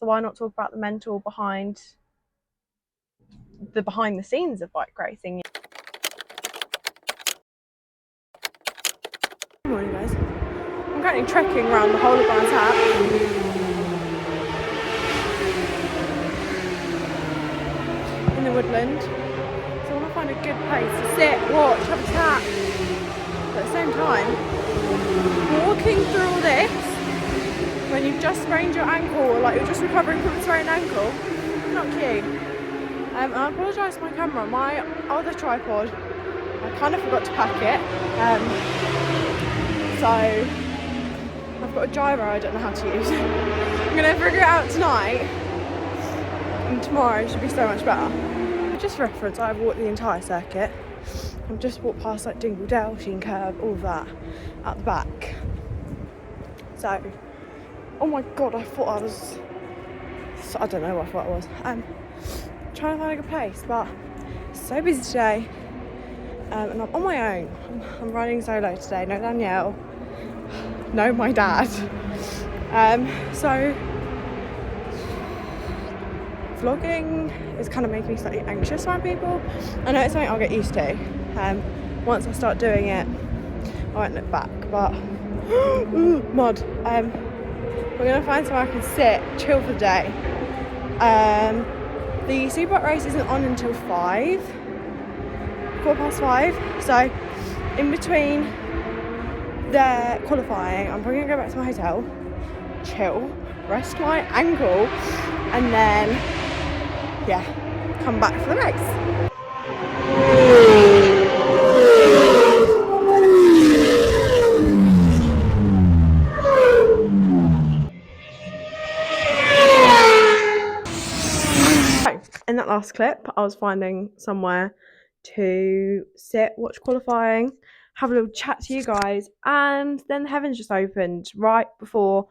so why not talk about the mental behind the scenes of bike racing? Good morning, guys. I'm currently trekking around the whole of Brands Hatch in the woodland. So I want to find a good place to sit, watch, have a chat. But at the same time, walking through all this when you've just sprained your ankle, or like you're just recovering from a sprained ankle, not cute. And I apologise for my camera. My other tripod, I kind of forgot to pack it. So I've got a gyro I don't know how to use. I'm going to figure it out tonight, and tomorrow should be so much better. Just for reference, I've walked the entire circuit. I've just walked past like Dingledale, Sheen Curve, all of that out the back. So, oh my god, I thought I was, I don't know what I thought I was. Trying to find a good place, but it's so busy today. And I'm on my own. I'm riding solo today, no Danielle, no my dad. So vlogging is kind of making me slightly anxious around people. I know it's something I'll get used to. Once I start doing it, I won't look back, but mud. We're gonna find somewhere I can sit, chill for the day. The Superbike race isn't on until 5:15. So in between their qualifying, I'm probably gonna go back to my hotel, chill, rest my ankle, and then yeah, come back for the race. In that last clip, I was finding somewhere to sit, watch qualifying, have a little chat to you guys, and then the heavens just opened right before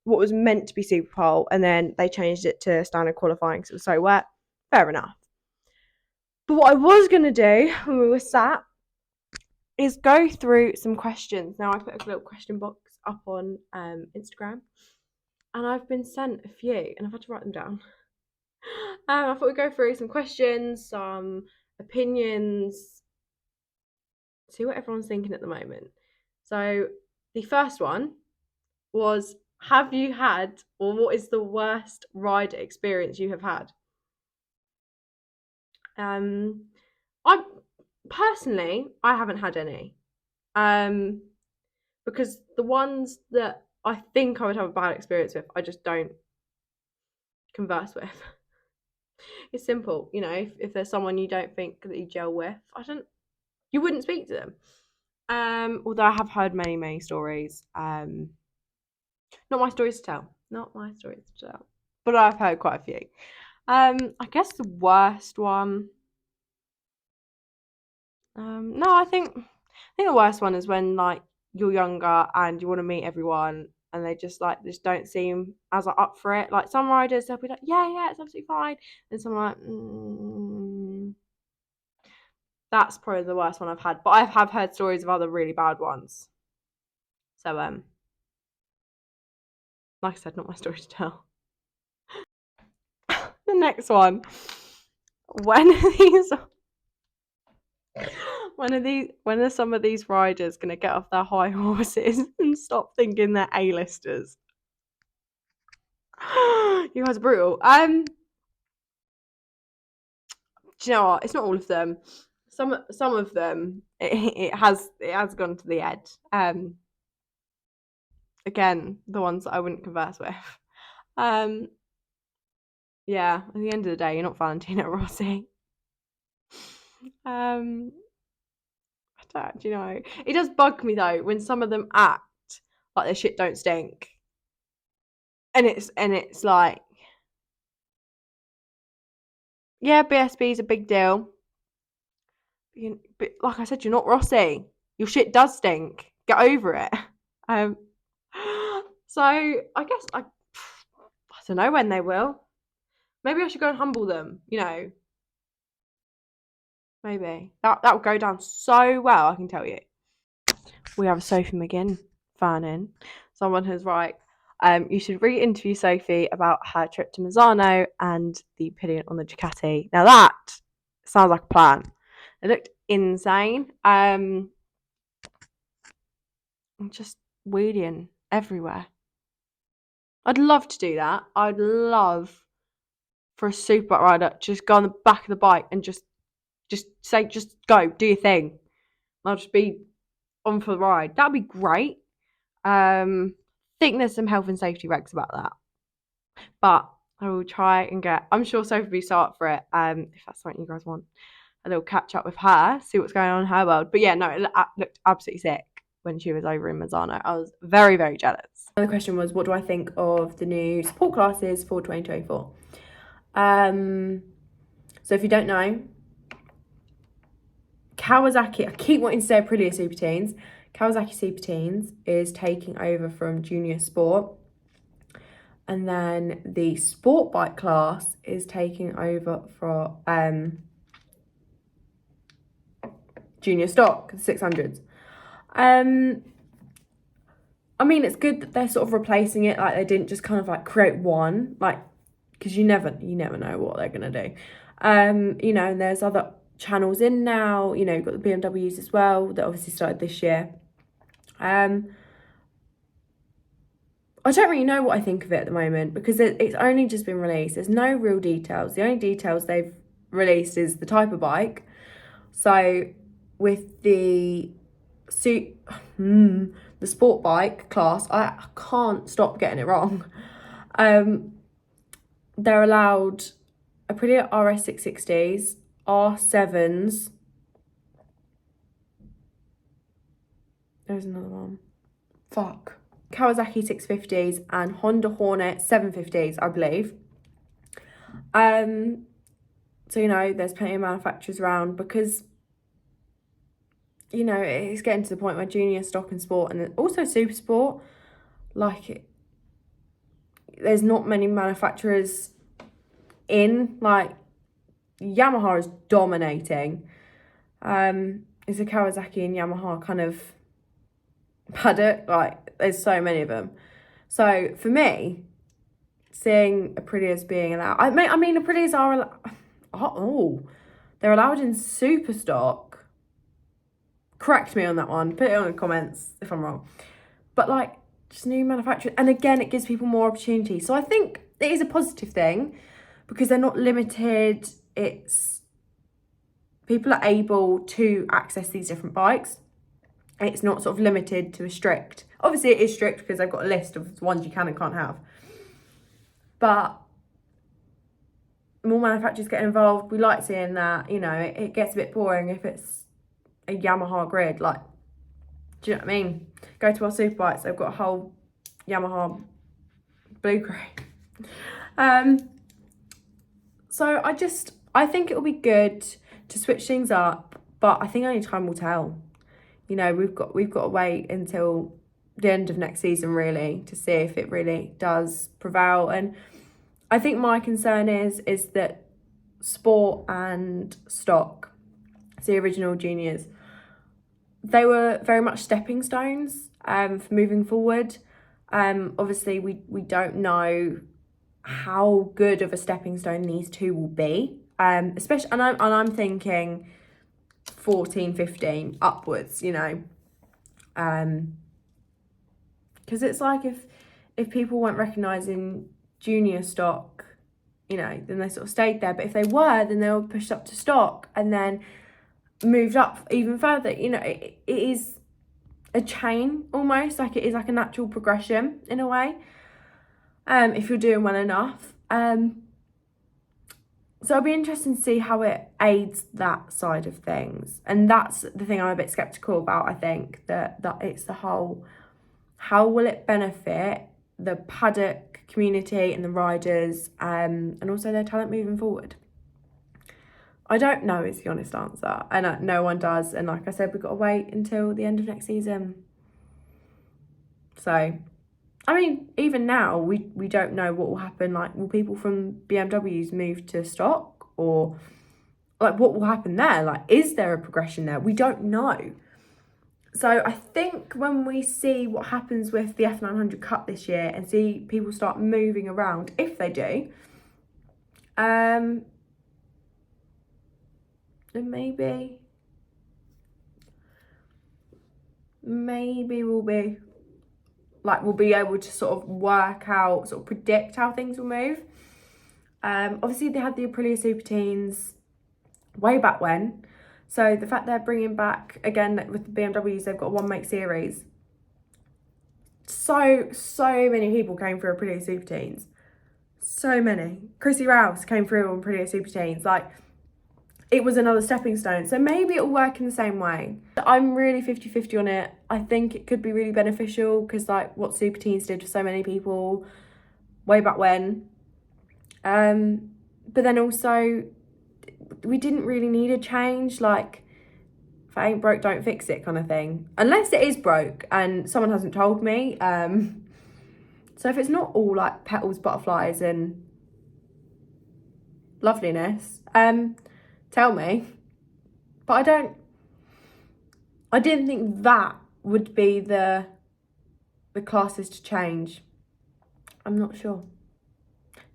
what was meant to be Super Pole, and then they changed it to standard qualifying because it was so wet. Fair enough. But what I was going to do when we were sat is go through some questions. Now, I put a little question box up on Instagram, and I've been sent a few, and I've had to write them down. I thought we'd go through some questions, some opinions, see what everyone's thinking at the moment. So the first one was, have you had, or what is the worst rider experience you have had? I personally, I haven't had any. Because the ones that I think I would have a bad experience with, I just don't converse with. It's simple, you know, if there's someone you don't think that you gel with, you wouldn't speak to them. Although I have heard many stories. Not my stories to tell. But I've heard quite a few. I guess the worst one. No, I think the worst one is when like you're younger and you want to meet everyone and they just don't seem as up for it. Like some riders, they'll be like, yeah, it's absolutely fine, and some are like, That's probably the worst one I've had. But I have heard stories of other really bad ones. So like I said, not my story to tell. The next one. When are some of these riders gonna get off their high horses and stop thinking they're A-listers? You guys are brutal. Do you know what? It's not all of them. Some of them it has gone to the edge. Again, the ones that I wouldn't converse with. Yeah, at the end of the day, you're not Valentino Rossi. I don't, you know, it does bug me though when some of them act like their shit don't stink, and it's like, yeah, BSB is a big deal, but like I said, you're not Rossi. Your shit does stink. Get over it. So I guess I don't know when they will. Maybe I should go and humble them. You know, maybe that would go down so well. I can tell you. We have a Sophie McGinn fan in. Someone has You should re-interview Sophie about her trip to Misano and the pillion on the Ducati. Now that sounds like a plan. It looked insane. Just wheeling everywhere. I'd love to do that. I'd love for a superbike rider to just go on the back of the bike and just say, just go, do your thing. I'll just be on for the ride. That'd be great. Think there's some health and safety regs about that. But I will try and get, I'm sure Sophie will be so up for it, if that's something you guys want. A little catch up with her, see what's going on in her world. But yeah, no, it looked absolutely sick when she was over in Mazzano. I was very, very jealous. Another question was, what do I think of the new support classes for 2024? So if you don't know, Kawasaki, I keep wanting to say Aprilia Super Teens. Kawasaki Super Teens is taking over from Junior Sport. And then the sport bike class is taking over for Junior Stock, the 600s. I mean, it's good that they're sort of replacing it. Like, they didn't just kind of like create one, like, because you never know what they're gonna do. You know, and there's other channels in now. You know, you've got the BMWs as well that obviously started this year. I don't really know what I think of it at the moment because it's only just been released. There's no real details. The only details they've released is the type of bike. So with the sport bike class, I can't stop getting it wrong. They're allowed Aprilia RS 660s, R7s. There's another one. Fuck. Kawasaki 650s and Honda Hornet 750s, I believe. So, you know, there's plenty of manufacturers around because, you know, it's getting to the point where Junior, Stock and Sport and also Super Sport, like, there's not many manufacturers in, like, Yamaha is dominating. It's a Kawasaki and Yamaha kind of paddock, like, there's so many of them. So, for me, seeing Aprilias being allowed, I mean, Aprilias are they're allowed in super stock. Correct me on that one. Put it on the comments if I'm wrong. But like, just new manufacturers, and again, it gives people more opportunity. So I think it is a positive thing because they're not limited. It's people are able to access these different bikes. It's not sort of limited to a strict. Obviously, it is strict because they've got a list of ones you can and can't have. But more manufacturers get involved. We like seeing that. You know, it gets a bit boring if it's a Yamaha grid. Like, do you know what I mean? Go to our superbikes. They've got a whole Yamaha blue crate. So I think it will be good to switch things up, but I think only time will tell. You know, we've got to wait until the end of next season really to see if it really does prevail. And I think my concern is that Sport and Stock, so the original juniors, they were very much stepping stones for moving forward. Obviously we don't know how good of a stepping stone these two will be. Especially, and I'm thinking 14, 15 upwards, you know. Because it's like if people weren't recognising Junior Stock, you know, then they sort of stayed there. But if they were, then they were pushed up to Stock and then moved up even further. You know, it is a chain almost, like it is like a natural progression in a way, if you're doing well enough. So it'll be interesting to see how it aids that side of things. And that's the thing I'm a bit sceptical about. I think that it's the whole, how will it benefit the paddock community and the riders, and also their talent moving forward? I don't know is the honest answer, and no one does. And like I said, we've got to wait until the end of next season. So, I mean, even now, we don't know what will happen. Like, will people from BMWs move to Stock? Or, like, what will happen there? Like, is there a progression there? We don't know. So I think when we see what happens with the F900 Cup this year and see people start moving around, if they do, then maybe we'll be able to sort of work out, sort of predict how things will move. Obviously they had the Aprilia Super Teens way back when, so the fact they're bringing back again with the BMWs, they've got a one make series. So many people came through Aprilia Super Teens. So many. Chrissy Rouse came through on Aprilia Super Teens. Like, it was another stepping stone. So maybe it'll work in the same way. I'm really 50-50 on it. I think it could be really beneficial because, like, what Super Teens did for so many people way back when. But then also, we didn't really need a change. Like, if it ain't broke, don't fix it kind of thing. Unless it is broke and someone hasn't told me. So if it's not all, like, petals, butterflies and loveliness, tell me. But I didn't think that would be the classes to change. I'm not sure.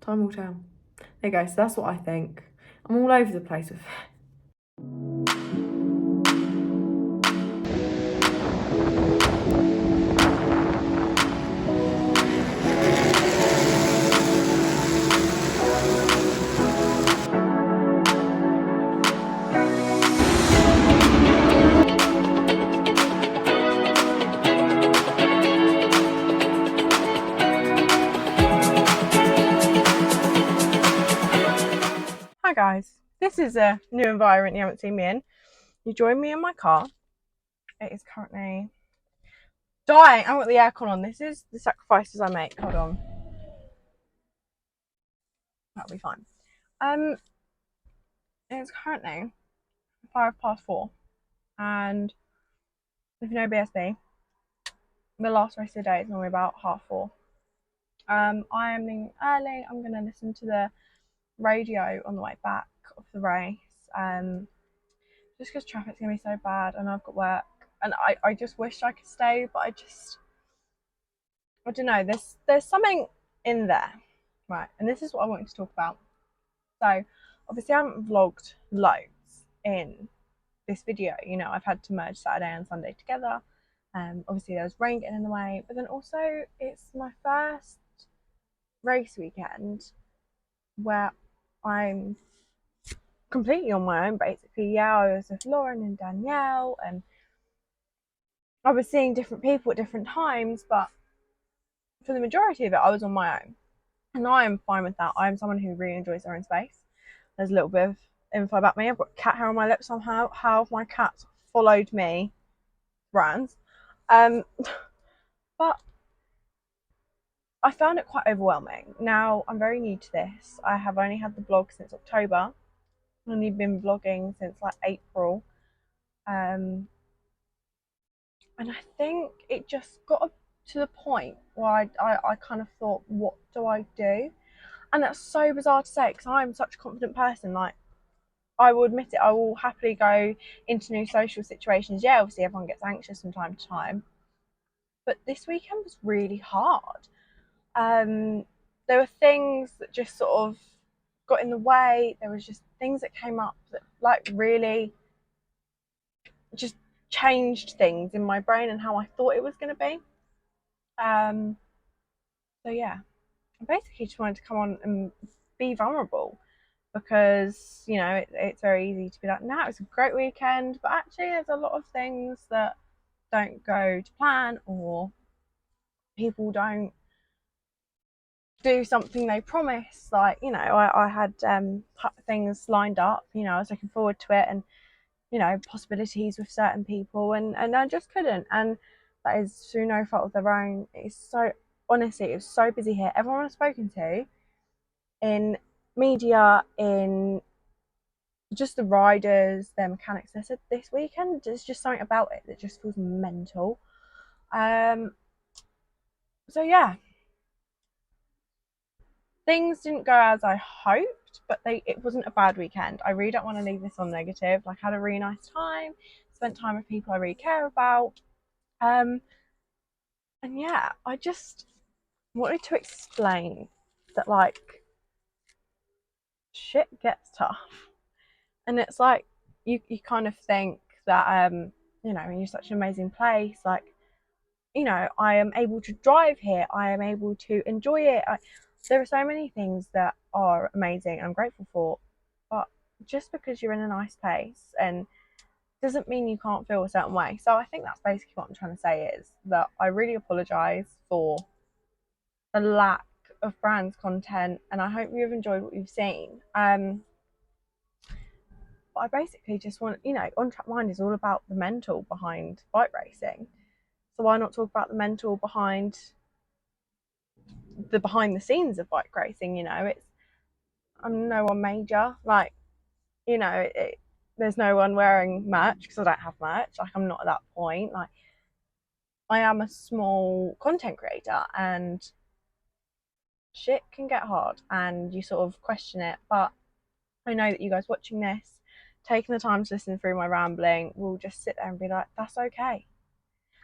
Time will tell. There you go. So that's what I think. I'm all over the place with it. Hi guys, this is a new environment you haven't seen me in. You join me in my car. It is currently dying. I've got the aircon on. This is the sacrifices I make. Hold on. That'll be fine. It's currently 4:05, and if you know BSB, the last race of the day is normally about 4:30. I am leaving early. I'm going to listen to the radio on the way back of the race. Just because traffic's going to be so bad and I've got work. And I just wish I could stay, but I don't know. There's something in there. Right, and this is what I wanted to talk about. So, obviously I haven't vlogged loads in this video. You know, I've had to merge Saturday and Sunday together. Obviously there was rain getting in the way, but then also it's my first race weekend where I'm completely on my own, basically. Yeah, I was with Lauren and Danielle, and I was seeing different people at different times, but for the majority of it, I was on my own. And I am fine with that. I am someone who really enjoys their own space. There's a little bit of info about me. I've got cat hair on my lips somehow. How have my cats followed me? Brands. But I found it quite overwhelming. Now, I'm very new to this. I have only had the blog since October. I've only been vlogging since like April. And I think it just got to the point where I kind of thought, what do I do? And that's so bizarre to say because I'm such a confident person. Like, I will admit it, I will happily go into new social situations. Yeah, obviously everyone gets anxious from time to time. But this weekend was really hard. There were things that just sort of got in the way. There was just things that came up that like really just changed things in my brain and how I thought it was going to be. So yeah, I basically just wanted to come on and be vulnerable because, you know, it's very easy to be like, nah, it's a great weekend, but actually there's a lot of things that don't go to plan, or people don't do something they promise. Like, you know, I had things lined up, you know, I was looking forward to it, and, you know, possibilities with certain people, and I just couldn't. And that is through no fault of their own. It's so, honestly, it was so busy here. Everyone I've spoken to in media, in just the riders, their mechanics, they said this weekend there's just something about it that just feels mental. So yeah, things didn't go as I hoped, but it wasn't a bad weekend. I really don't want to leave this on negative. Like, I had a really nice time, spent time with people I really care about. And yeah, I just wanted to explain that, like, shit gets tough. And it's like, you kind of think that, you know, you're such an amazing place, like, you know, I am able to drive here, I am able to enjoy it. There are so many things that are amazing and I'm grateful for, but just because you're in a nice place and doesn't mean you can't feel a certain way. So I think that's basically what I'm trying to say, is that I really apologise for the lack of brands content, and I hope you've enjoyed what you've seen. But I basically just want, you know, On Track Mind is all about the mental behind bike racing. So why not talk about the mental behind the scenes of bike racing? You know, I'm no one major, like, you know, there's no one wearing merch because I don't have merch. Like, I'm not at that point. Like, I am a small content creator and shit can get hard and you sort of question it. But I know that you guys watching this, taking the time to listen through my rambling, will just sit there and be like, that's okay.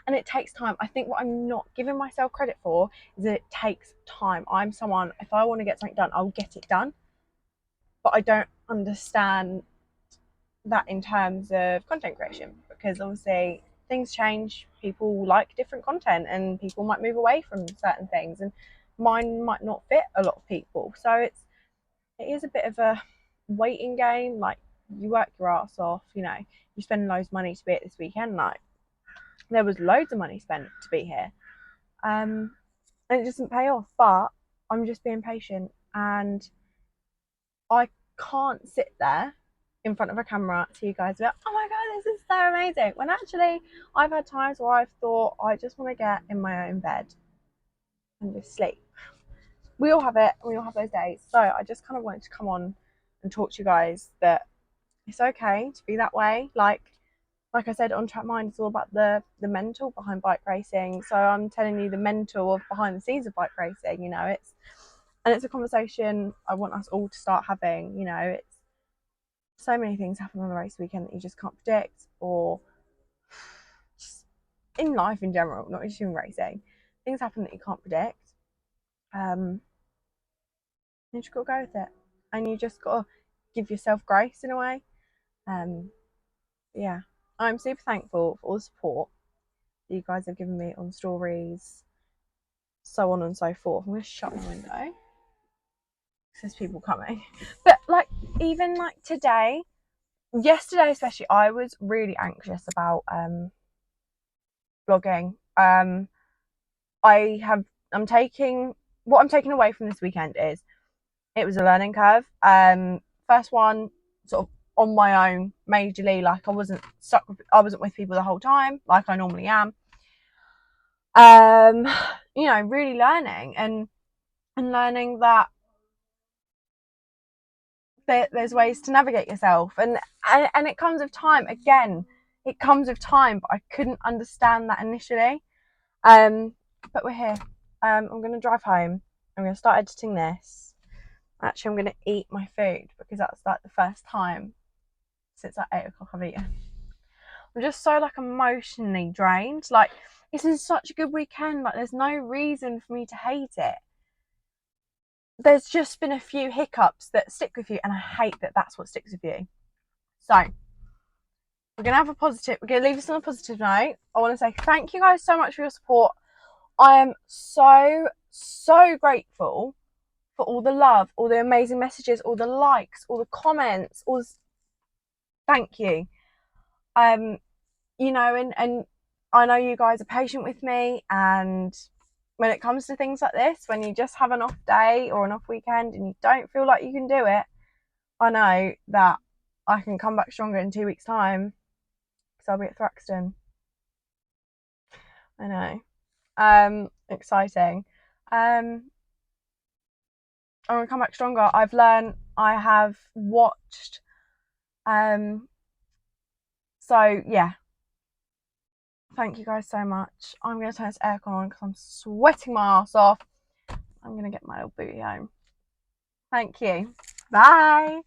And it takes time. I think what I'm not giving myself credit for is that it takes time. I'm someone, if I want to get something done, I'll get it done. But I don't understand that in terms of content creation, because obviously things change, people like different content and people might move away from certain things and mine might not fit a lot of people. So it is a bit of a waiting game. Like, you work your ass off, you know, you spend loads of money to be at this weekend. Like, there was loads of money spent to be here, and it doesn't pay off, but I'm just being patient, and I can't sit there in front of a camera to you guys about, oh my god, this is so amazing, when actually I've had times where I've thought I just want to get in my own bed and just sleep. We all have it, we all have those days. So I just kind of wanted to come on and talk to you guys that it's okay to be that way. Like I said, On Track Mind is all about the mental behind bike racing. So I'm telling you the mental of behind the scenes of bike racing. You know, it's a conversation I want us all to start having. You know, it's so many things happen on a race weekend that you just can't predict, or just in life in general, not just in racing. Things happen that you can't predict. You just got to go with it, and you just got to give yourself grace in a way. Yeah, I'm super thankful for all the support that you guys have given me on stories, so on and so forth. I'm going to shut my window. There's people coming. But like, even like today, yesterday especially, I was really anxious about vlogging. I'm taking away from this weekend is it was a learning curve. First one sort of on my own majorly, like I wasn't with people the whole time like I normally am. You know, really learning and learning that there's ways to navigate yourself, and it comes with time. Again, it comes with time, but I couldn't understand that initially. But we're here. I'm going to drive home. I'm going to start editing this. Actually, I'm going to eat my food because that's like the first time since like 8 o'clock I've eaten. I'm just so like emotionally drained. Like, it's been such a good weekend. Like, there's no reason for me to hate it. There's just been a few hiccups that stick with you, and I hate that that's what sticks with you. So we're going to leave this on a positive note. I want to say thank you guys so much for your support. I am so grateful for all the love, all the amazing messages, all the likes, all the comments, thank you. You know, and I know you guys are patient with me, and when it comes to things like this, when you just have an off day or an off weekend and you don't feel like you can do it, I know that I can come back stronger in 2 weeks' time because I'll be at Thruxton. I know. Exciting. I'm gonna come back stronger. I've learned, I have watched. So yeah. Thank you guys so much. I'm going to turn this aircon on because I'm sweating my ass off. I'm going to get my little booty home. Thank you. Bye.